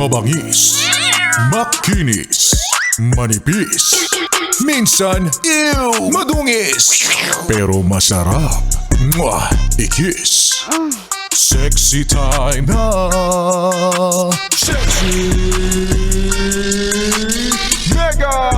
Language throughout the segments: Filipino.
Mabangis, makinis, manipis, minsan, madungis, pero masarap. Mwah! Ikis. Sexy time na. Sexy Mega!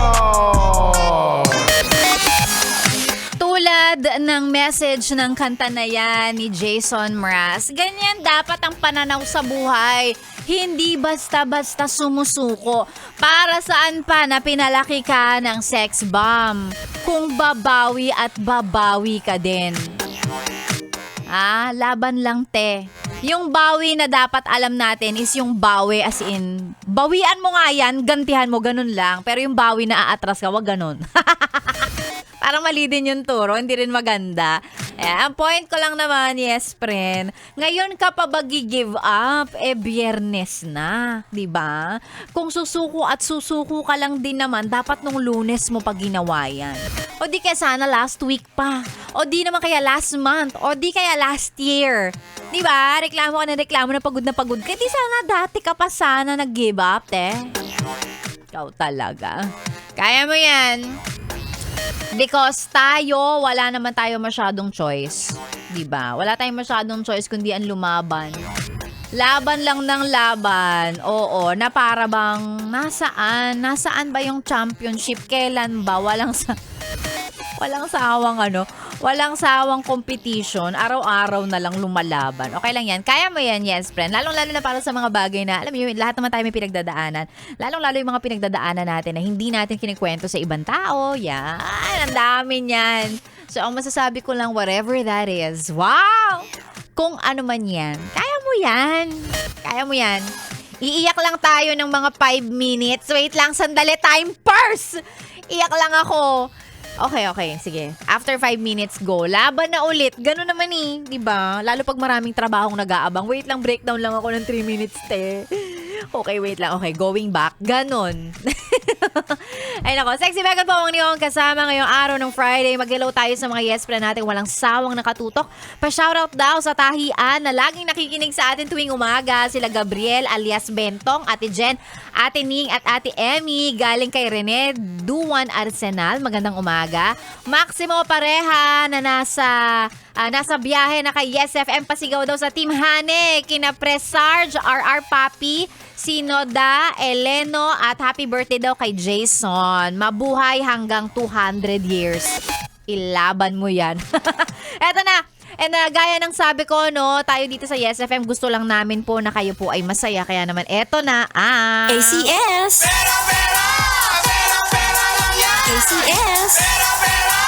Tulad ng message ng kanta na yan ni Jason Mraz, ganyan dapat ang pananaw sa buhay. Hindi basta-basta sumusuko. Para saan pa na pinalaki ka ng sex bomb kung babawi at babawi ka din. Laban lang te. Yung bawi na dapat alam natin is yung bawi as in, bawian mo nga yan, gantihan mo, ganun lang. Pero yung bawi na aatras ka, wag ganun. Parang mali din yung turo, hindi rin maganda. Ang point ko lang naman, yes, friend, ngayon ka pa ba give up? Biyernes na, di ba? Kung susuko at susuko ka lang din naman, dapat nung Lunes mo pa ginawa yan. O di kaya sana last week pa. O di naman kaya last month. O di kaya last year. Di ba? Reklamo ka na reklamo na pagod ka. Di sana dati ka pa sana nag-give up, te. Ikaw talaga. Kaya mo yan. Because wala naman tayo masyadong choice. Diba? Wala tayong masyadong choice kundi ang lumaban. Laban lang ng laban. Oo, na para bang nasaan ba yung championship? Kailan ba? Walang sawang competition. Araw-araw na lang lumalaban. Okay lang yan. Kaya mo yan, yes, friend. Lalong-lalo na para sa mga bagay na, alam mo yun, lahat naman tayo may pinagdadaanan. Lalong-lalo yung mga pinagdadaanan natin na hindi natin kinikwento sa ibang tao. Yan. Ang dami niyan. So, ang masasabi ko lang, whatever that is, wow! Kung ano man yan, kaya mo yan. Kaya mo yan. Iiyak lang tayo ng mga 5 minutes. Wait lang, sandali, time purse! Iyak lang ako. Okay, sige. After 5 minutes, go. Laban na ulit. Ganun naman eh, di ba? Lalo pag maraming trabahong nag-aabang. Wait lang, breakdown lang ako ng 3 minutes, te. Okay, wait lang. Okay, going back. Ganon. Ay nako, Sexy Megan po ang niyong kasama ngayong araw ng Friday. Mag-hello tayo sa mga yes friend natin walang sawang nakatutok. Pa-shoutout daw sa tahian na laging nakikinig sa atin tuwing umaga. Sila Gabriel alias Bentong, Ate Jen, Ate Ning at Ate Emmy. Galing kay Rene Duan Arsenal. Magandang umaga. Maximo Pareha na nasa biyahe na kay Yes FM, pasigaw daw sa Team Hane. Kina Press Sarge, RR Papi, Sinoda, Eleno at happy birthday daw kay Jason. Mabuhay hanggang 200 years. Ilaban mo yan. Eto na. And gaya ng sabi ko, no, tayo dito sa Yes FM, gusto lang namin po na kayo po ay masaya. Kaya naman, eto na ang ACS! Pera, pera! Pera, pera lang yan! ACS! Pera, pera!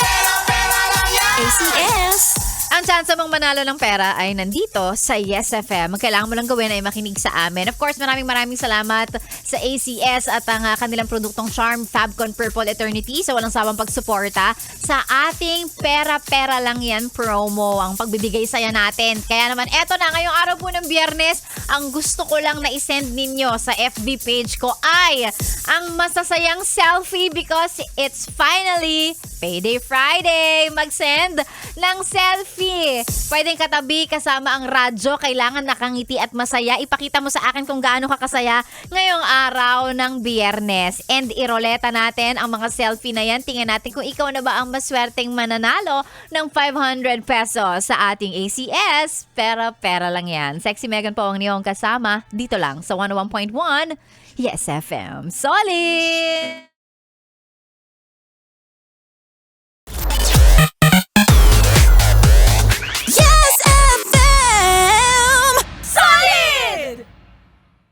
Pera, pera lang yan! ACS! Ang chance mong manalo ng pera ay nandito sa Yes FM. Ang kailangan mo lang gawin ay makinig sa amin. Of course, maraming salamat sa ACS at ang kanilang produktong Charm, Fabcon, Purple Eternity sa walang sawang pagsuporta sa ating pera-pera lang yan promo, ang pagbibigay saya natin. Kaya naman, eto na, ngayong araw po ng Biyernes, ang gusto ko lang na isend ninyo sa FB page ko ay ang masasayang selfie because it's finally Payday Friday. Mag-send ng selfie. Pwedeng katabi kasama ang radyo. Kailangan nakangiti at masaya. Ipakita mo sa akin kung gaano ka kasaya ngayong araw ng Biyernes. And iroleta natin ang mga selfie na yan. Tingnan natin kung ikaw na ba ang maswerteng mananalo ng 500 pesos sa ating ACS. Pera lang yan. Sexy Megan po ang niyong kasama dito lang sa 101.1 Yes FM. Solid!